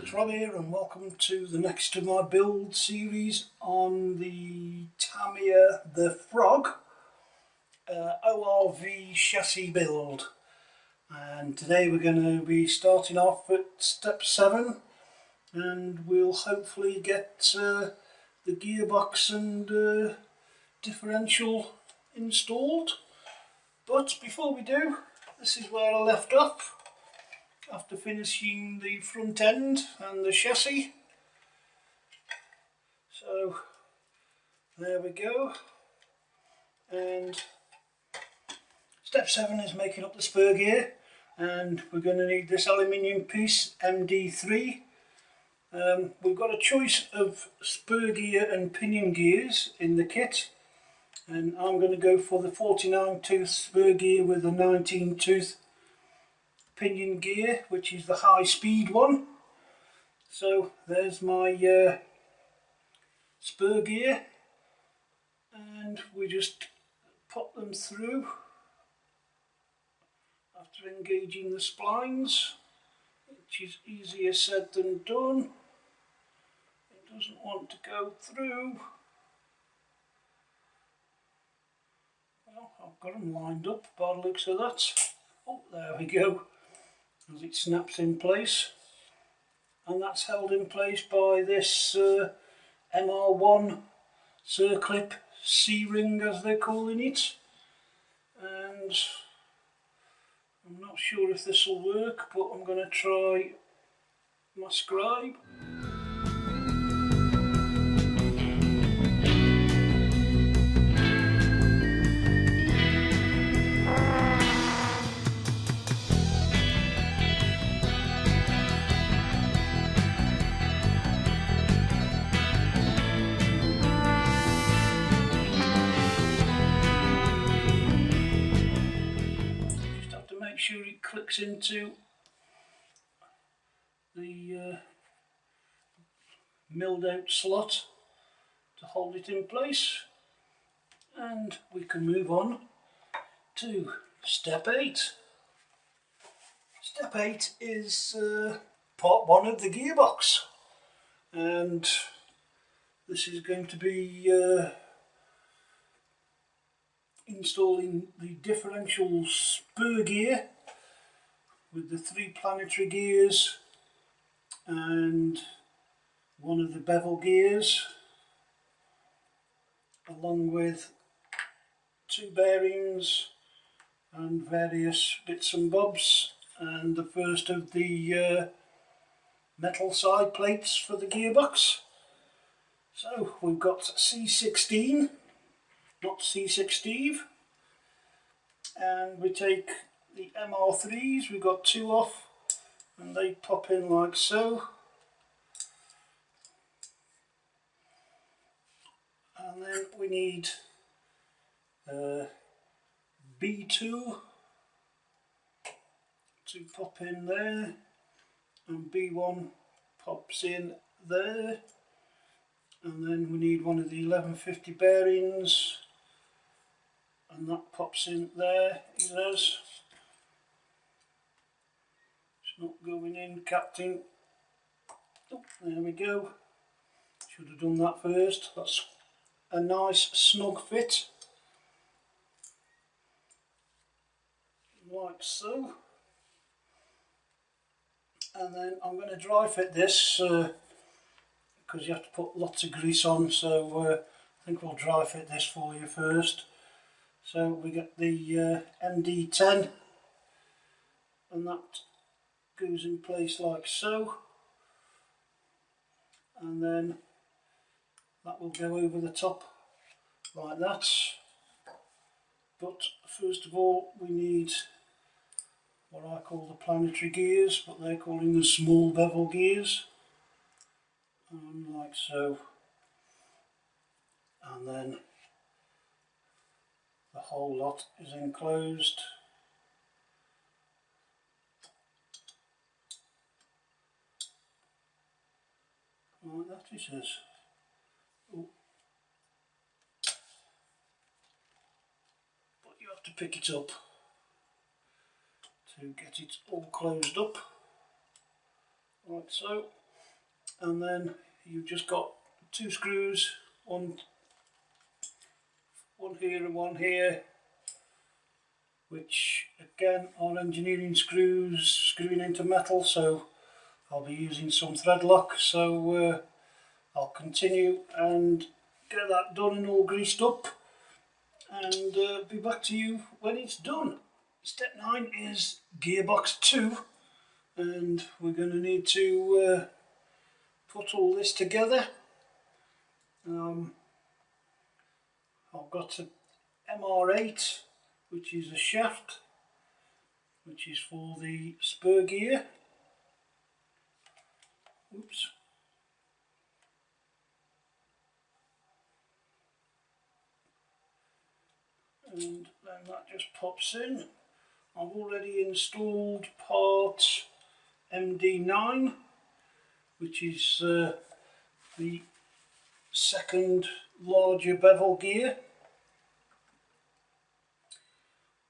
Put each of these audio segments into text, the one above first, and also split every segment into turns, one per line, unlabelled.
it's Rob here and welcome to the next of my build series on the Tamiya The Frog ORV chassis build. And today we're going to be starting off at step 7 and we'll hopefully get the gearbox and differential installed. But before we do, this is where I left off after finishing the front end and the chassis. So there we go, and step 7 is making up the spur gear, and we're going to need this aluminium piece MD3. We've got a choice of spur gear and pinion gears in the kit, and I'm going to go for the 49 tooth spur gear with a 19 tooth pinion gear, which is the high speed one. So there's my spur gear, and we just pop them through after engaging the splines, which is easier said than done. It doesn't want to go through. Well, I've got them lined up by the looks of that. Oh, there we go, as it snaps in place, and that's held in place by this MR1 circlip C-ring, as they're calling it. And I'm not sure if this will work, but I'm going to try my scribe. Make sure it clicks into the milled out slot to hold it in place, and we can move on to step 8. Step 8 is part 1 of the gearbox, and this is going to be installing the differential spur gear with the 3 planetary gears and one of the bevel gears, along with 2 bearings and various bits and bobs, and the first of the metal side plates for the gearbox. So we've got C16, not C16, and we take the MR3s, we've got 2 off, and they pop in like so, and then we need B2 to pop in there, and B1 pops in there, and then we need one of the 1150 bearings, and that pops in there. It says it's not going in, Captain. Oh, there we go. Should have done that first. That's a nice snug fit, like so. And then I'm going to dry fit this because you have to put lots of grease on, so I think we'll dry fit this for you first. So we get the MD10, and that goes in place like so, and then that will go over the top like that. But first of all we need what I call the planetary gears, but they're calling the small bevel gears, and like so, and then the whole lot is enclosed. Like that it is. Oh. But you have to pick it up to get it all closed up, like so. and then you've just got 2 screws, one here and one here, which again are engineering screws screwing into metal, so I'll be using some thread lock. So I'll continue and get that done and all greased up, and be back to you when it's done. Step 9 is gearbox 2, and we're going to need to put all this together. I've got a MR8, which is a shaft, which is for the spur gear. Oops. And then that just pops in. I've already installed part MD9, which is the second larger bevel gear.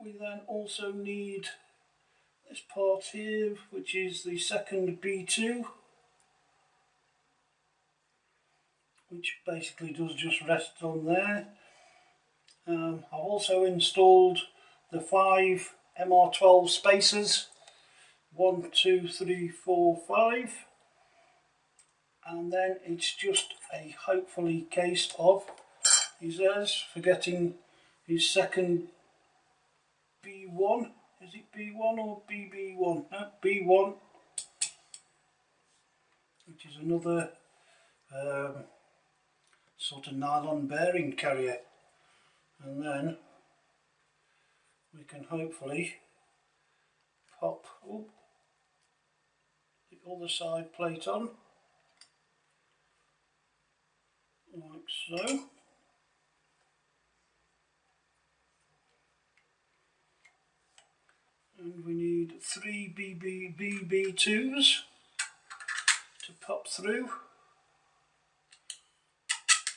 We then also need this part here, which is the second B2, which basically does just rest on there. I've also installed the 5 MR12 spacers, 1, 2, 3, 4, 5, and then it's just a hopefully case of, he says, forgetting his second B1. Is it B1 or BB1? No, B1, which is another sort of nylon bearing carrier, and then we can hopefully pop the other side plate on, like so. And we need 3 BB2s to pop through.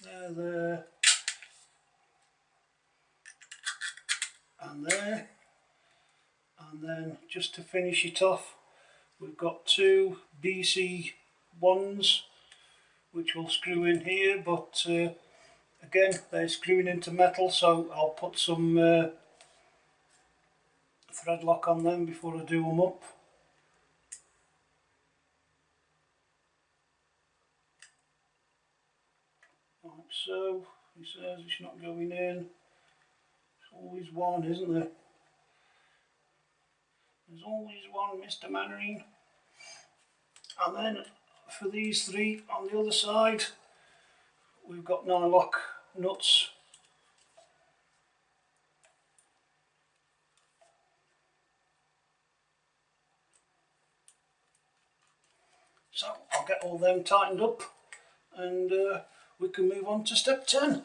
There, and there. And then just to finish it off, we've got 2 BC1s which will screw in here, but again they're screwing into metal, so I'll put some thread lock on them before I do them up. Like so. He says it's not going in. There's always one, isn't there? There's always one, Mr. Mannering. And then for these 3 on the other side, we've got nylock nuts. So I'll get all them tightened up, and we can move on to step 10.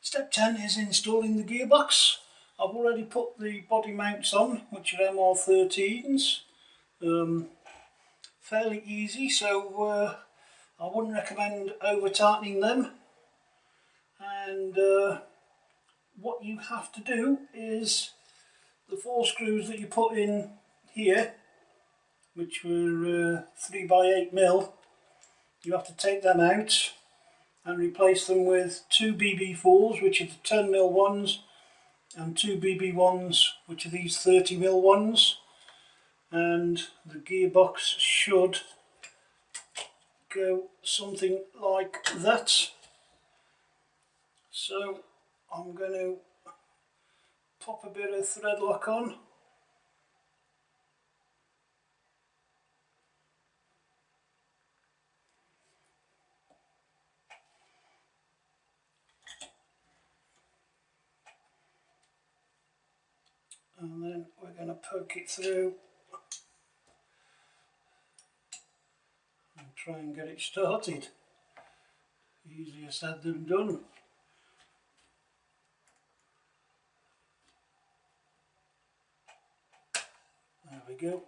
Step 10 is installing the gearbox. I've already put the body mounts on, which are MR13s. Fairly easy, so I wouldn't recommend over tightening them. And what you have to do is the 4 screws that you put in here, which were 3x8mm, you have to take them out and replace them with 2 BB4s, which are the 10mm ones, and 2 BB1s, which are these 30mm ones. And the gearbox should go something like that. So I'm going to pop a bit of thread lock on. And then we're going to poke it through and try and get it started. Easier said than done. There we go.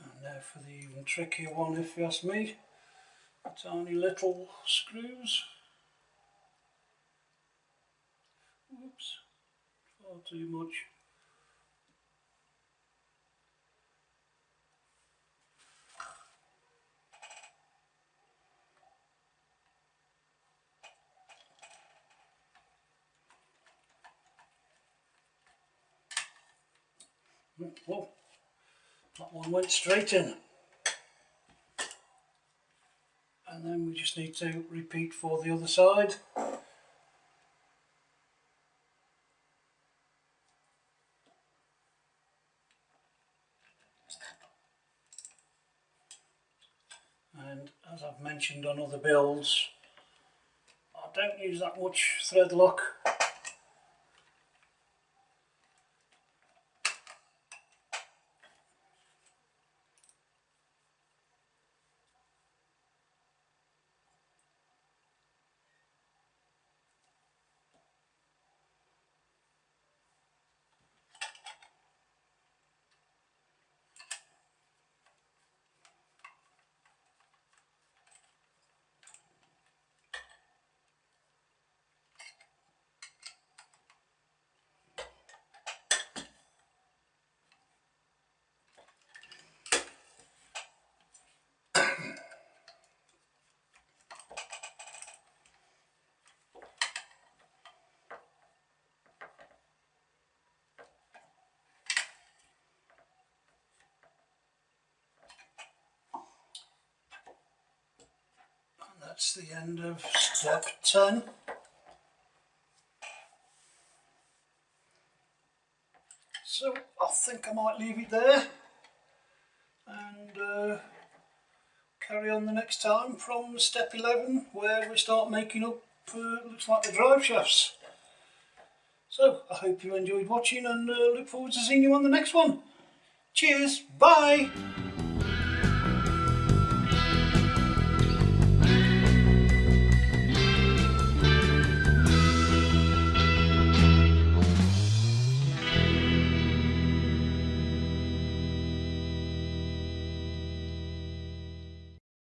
And now for the even trickier one, if you ask me. Tiny little screws. Oops. Far too much. Whoa, that one went straight in. And then we just need to repeat for the other side. And as I've mentioned on other builds, I don't use that much thread lock. That's the end of step 10. So I think I might leave it there and carry on the next time from step 11, where we start making up looks like the drive shafts. So I hope you enjoyed watching and look forward to seeing you on the next one. Cheers, bye!